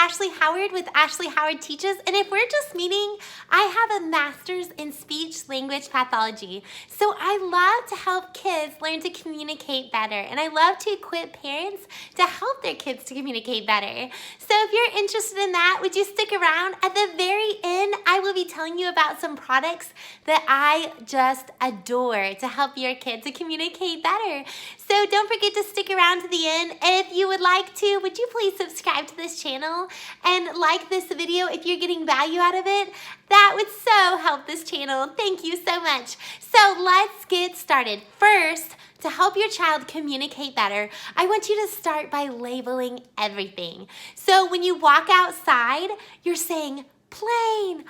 Ashley Howard with Ashley Howard Teaches, and if we're just meeting, I have a master's in speech language pathology. So I love to help kids learn to communicate better, and I love to equip parents to help their kids to communicate better. So if you're interested in that, would you stick around? At the very end, I will be telling you about some products that I just adore to help your kids to communicate better. So don't forget to stick around to the end. If you would like to, would you please subscribe to this channel and like this video if you're getting value out of it? That would so help this channel. Thank you so much. So let's get started. First, to help your child communicate better, I want you to start by labeling everything. So when you walk outside, you're saying, plane,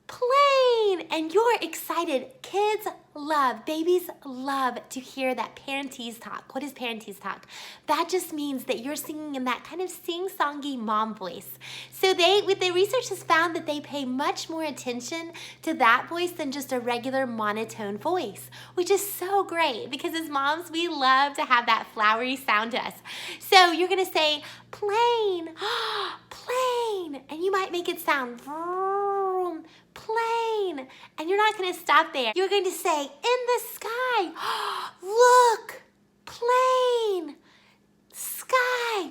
plane, and you're excited. Kids love, babies love to hear that parentese talk. What is parentese talk? That just means that you're singing in that kind of sing-songy mom voice. So the research has found that they pay much more attention to that voice than just a regular monotone voice, which is so great because as moms, we love to have that flowery sound to us. So you're gonna say, plane, plane, and you might make it sound vroom, plane, and you're not going to stop there. You're going to say, in the sky, look, plane, sky,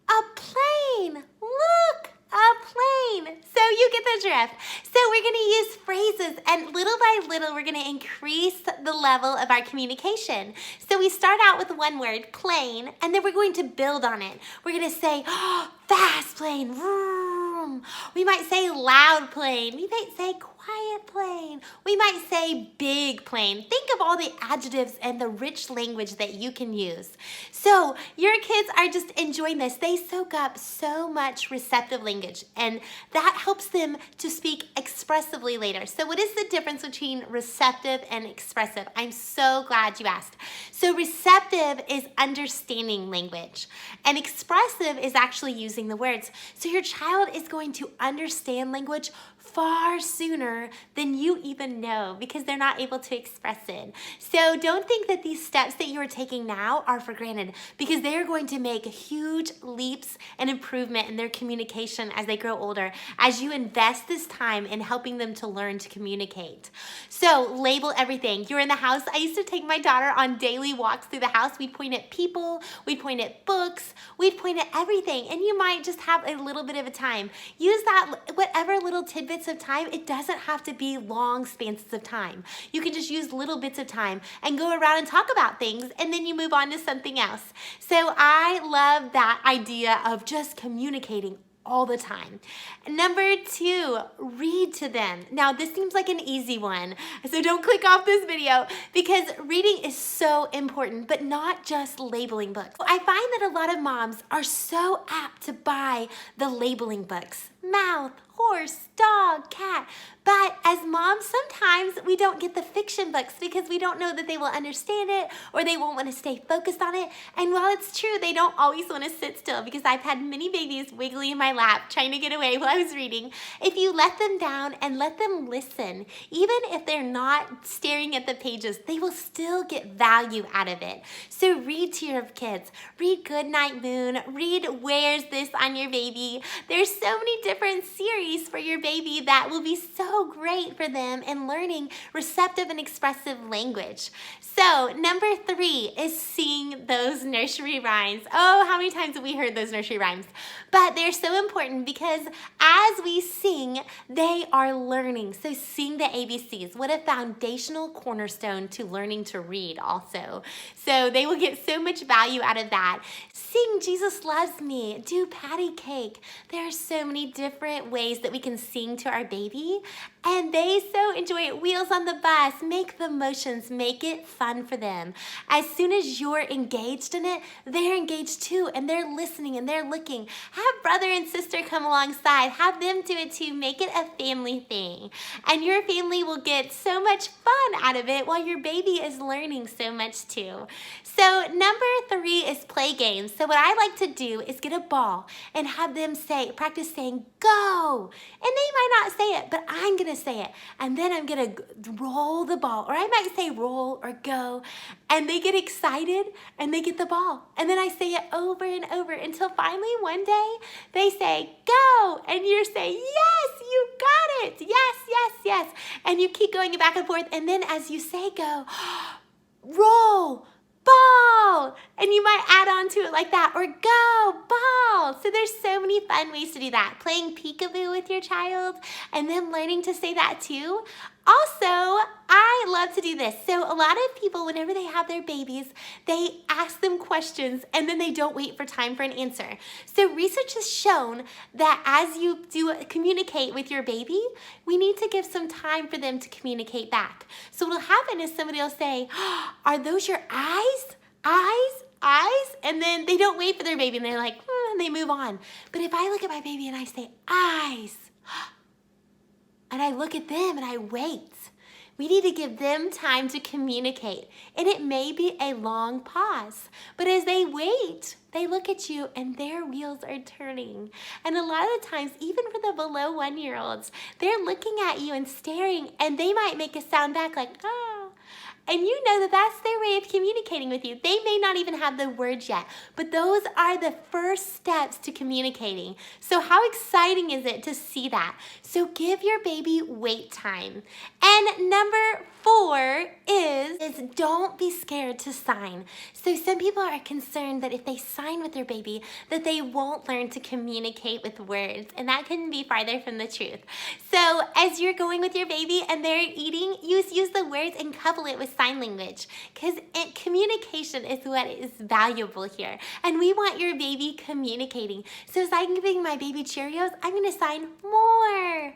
a plane, look, a plane. So you get the drift. So we're going to use phrases, and little by little, we're going to increase the level of our communication. So we start out with one word, plane, and then we're going to build on it. We're going to say, fast plane, vroom. We might say loud plane. We might say quiet plane. We might say big plane. Think of all the adjectives and the rich language that you can use. So your kids are just enjoying this. They soak up so much receptive language, and that helps them to speak expressively later. So what is the difference between receptive and expressive? I'm so glad you asked. So receptive is understanding language, and expressive is actually using the words. So your child is going to understand language far sooner than you even know because they're not able to express it. So don't think that these steps that you are taking now are for granted because they are going to make huge leaps and improvement in their communication as they grow older as you invest this time in helping them to learn to communicate. So label everything. You're in the house. I used to take my daughter on daily walks through the house. We'd point at people, we'd point at books, we'd point at everything, and you might just have a little bit of a time. Use that, whatever little tidbits of time. It doesn't have to be long spans of time. You can just use little bits of time and go around and talk about things, and then you move on to something else. So I love that idea of just communicating all the time. Number 2, read to them. Now this seems like an easy one, so don't click off this video because reading is so important, but not just labeling books. I find that a lot of moms are so apt to buy the labeling books. Mouth, horse, dog, cat. But as moms, sometimes we don't get the fiction books because we don't know that they will understand it or they won't want to stay focused on it. And while it's true, they don't always want to sit still because I've had many babies wiggly in my lap trying to get away while I was reading. If you let them down and let them listen, even if they're not staring at the pages, they will still get value out of it. So read to your kids. Read Goodnight Moon. Read Where's This on your baby. There's so many different series for your baby that will be so great for them in learning receptive and expressive language. So number 3 is sing those nursery rhymes. Oh, how many times have we heard those nursery rhymes? But they're so important because as we sing, they are learning. So sing the ABCs. What a foundational cornerstone to learning to read also. So they will get so much value out of that. Sing Jesus Loves Me. Do patty cake. There are so many different ways that we can sing to our baby, and they so enjoy it. Wheels on the bus. Make the motions. Make it fun for them. As soon as you're engaged in it, they're engaged too, and they're listening and they're looking. Have brother and sister come alongside. Have them do it too. Make it a family thing. And your family will get so much fun out of it while your baby is learning so much too. So number 3 is play games. So what I like to do is get a ball and have them practice saying go. And they might not say it, but I'm gonna say it. And then I'm gonna roll the ball, or I might say roll or go. And they get excited and they get the ball. And then I say it over and over until finally one day they say, say, go, and you're saying, yes, you got it, yes, yes, yes, and you keep going back and forth, and then as you say go, roll, ball, and you might add on to it like that, or go, ball. So there's so many fun ways to do that. Playing peekaboo with your child and then learning to say that too. Also, I love to do this. So a lot of people, whenever they have their babies, they ask them questions and then they don't wait for time for an answer. So research has shown that as you communicate with your baby, we need to give some time for them to communicate back. So what'll happen is somebody will say, are those your eyes? Eyes? And then they don't wait for their baby and they're like, and they move on. But if I look at my baby and I say, eyes, and I look at them and I wait. We need to give them time to communicate. And it may be a long pause, but as they wait, they look at you and their wheels are turning. And a lot of the times, even for the below 1-year-olds, they're looking at you and staring, and they might make a sound back like, ah. And you know that that's their way of communicating with you. They may not even have the words yet, but those are the first steps to communicating. So how exciting is it to see that? So give your baby wait time. And number 4 is don't be scared to sign. So some people are concerned that if they sign with their baby, that they won't learn to communicate with words, and that couldn't be farther from the truth. So as you're going with your baby and they're eating, use the words and couple it with sign language, because communication is what is valuable here, and we want your baby communicating. So as I'm giving my baby Cheerios, I'm going to sign more,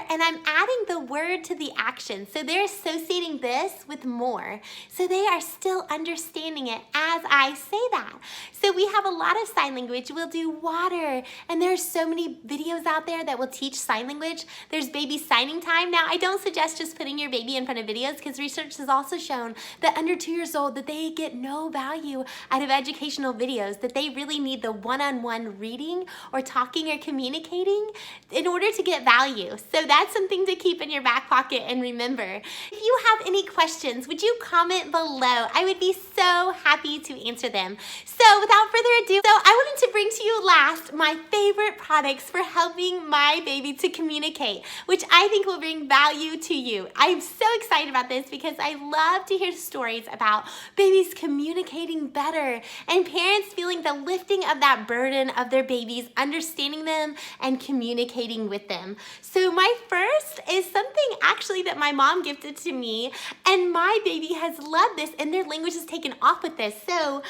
and I'm adding the word to the action. So they're associating this with more. So they are still understanding it as I say that. So we have a lot of sign language. We'll do water, and there's so many videos out there that will teach sign language. There's baby signing time. Now, I don't suggest just putting your baby in front of videos, because research has also shown that under 2 years old that they get no value out of educational videos, that they really need the one-on-one reading or talking or communicating in order to get value. So that's something to keep in your back pocket and remember. If you have any questions, would you comment below? I would be so happy to answer them. So without further ado, I wanted to bring to you last my favorite products for helping my baby to communicate, which I think will bring value to you. I'm so excited about this because I love to hear stories about babies communicating better and parents feeling the lifting of that burden of their babies, understanding them and communicating with them. So my first is something actually that my mom gifted to me, and my baby has loved this, and their language has taken off with this. So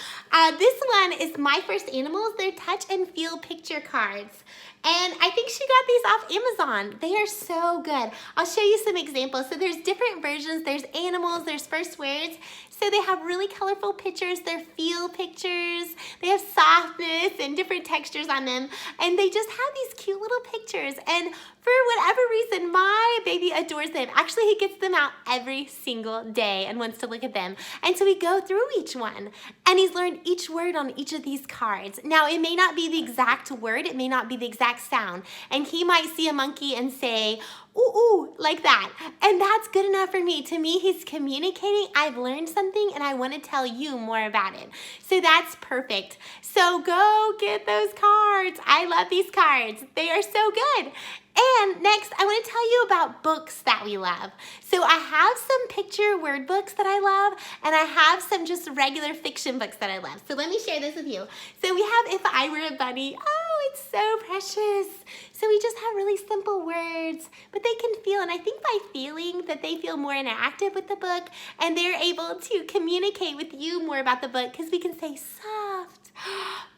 this one is My First Animals. They're touch and feel picture cards. And I think she got these off Amazon. They are so good. I'll show you some examples. So there's different versions. There's animals, there's first words. So they have really colorful pictures. They're feel pictures. They have softness and different textures on them. And they just have these cute little pictures. And for whatever reason, my baby adores them. Actually, he gets them out every single day and wants to look at them. And so we go through each one. And he's learned each word on each of these cards. Now, it may not be the exact word. It may not be the exact sound. And he might see a monkey and say, ooh, ooh, like that. And that's good enough for me. To me, he's communicating. I've learned something and I want to tell you more about it. So that's perfect. So go get those cards. I love these cards. They are so good. And next, I want to tell you about books that we love. So I have some picture word books that I love, and I have some just regular fiction books that I love. So let me share this with you. So we have If I Were a Bunny. Oh, it's so precious. So we just have really simple words, but they can feel, and I think by feeling that they feel more interactive with the book, and they're able to communicate with you more about the book, because we can say soft,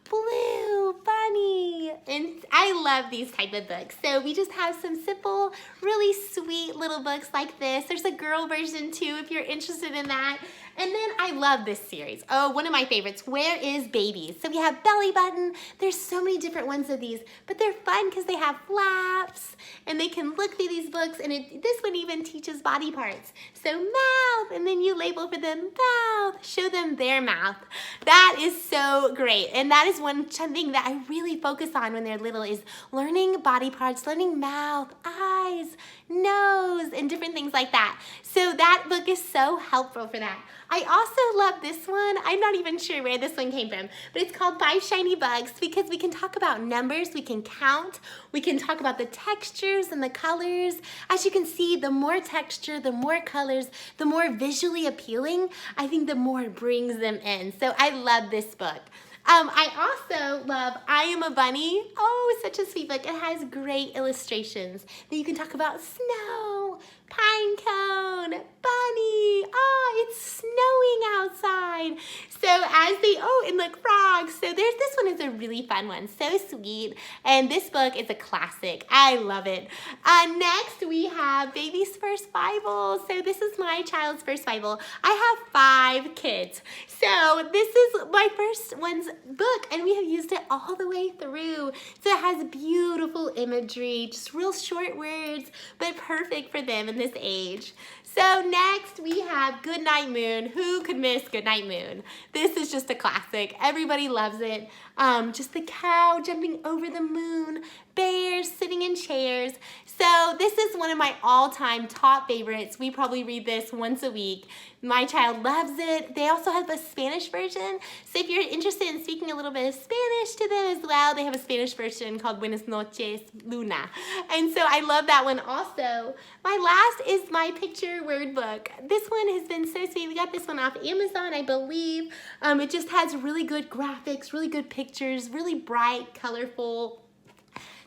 blue, bunny, and I love these type of books. So we just have some simple, really sweet little books like this. There's a girl version too if you're interested in that. And then I love this series. Oh, one of my favorites, Where is Baby? So we have Belly Button. There's so many different ones of these, but they're fun because they have flaps and they can look through these books, and this one even teaches body parts. So mouth, and then you label for them mouth, show them their mouth. That is so great. And that is one thing that I really focus on when they're little is learning body parts, learning mouth, eyes, nose, and different things like that. So that book is so helpful for that. I also love this one. I'm not even sure where this one came from, but it's called 5 Shiny Bugs because we can talk about numbers, we can count, we can talk about the textures and the colors. As you can see, the more texture, the more colors, the more visually appealing, I think the more it brings them in. So I love this book. I also love I Am a Bunny. Oh, such a sweet book. It has great illustrations that you can talk about snow, pine cone, bunny. Oh, it's snowing outside. So and look, frogs. So this one is a really fun one. So sweet. And this book is a classic. I love it. Next, we have Baby's First Bible. So this is my child's first Bible. I have 5 kids. So this is my first one's book, and we have used it all the way through. So it has beautiful imagery, just real short words, but perfect for them in this age. So next we have Goodnight Moon. Who could miss Goodnight Moon? This is just a classic. Everybody loves it. Just the cow jumping over the moon, bears sitting in chairs. So this is one of my all-time top favorites. We probably read this once a week. My child loves it. They also have a Spanish version. So if you're interested in speaking a little bit of Spanish to them as well, they have a Spanish version called Buenas noches, Luna. And so I love that one also. My last is my picture word book. This one has been so sweet. We got this one off Amazon, I believe. It just has really good graphics, really good pictures, really bright, colorful.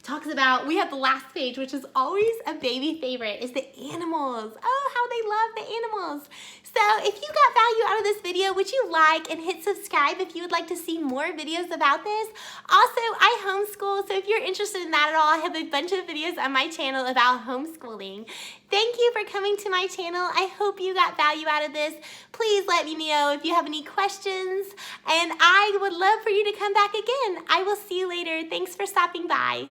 Talks about, we have the last page, which is always a baby favorite, is the animals. Oh, how they love the animals. So if you got value out of this video, would you like and hit subscribe if you would like to see more videos about this? Also, I homeschool, so if you're interested in that at all, I have a bunch of videos on my channel about homeschooling. Thank you for coming to my channel. I hope you got value out of this. Please let me know if you have any questions, and I would love for you to come back again. I will see you later. Thanks for stopping by.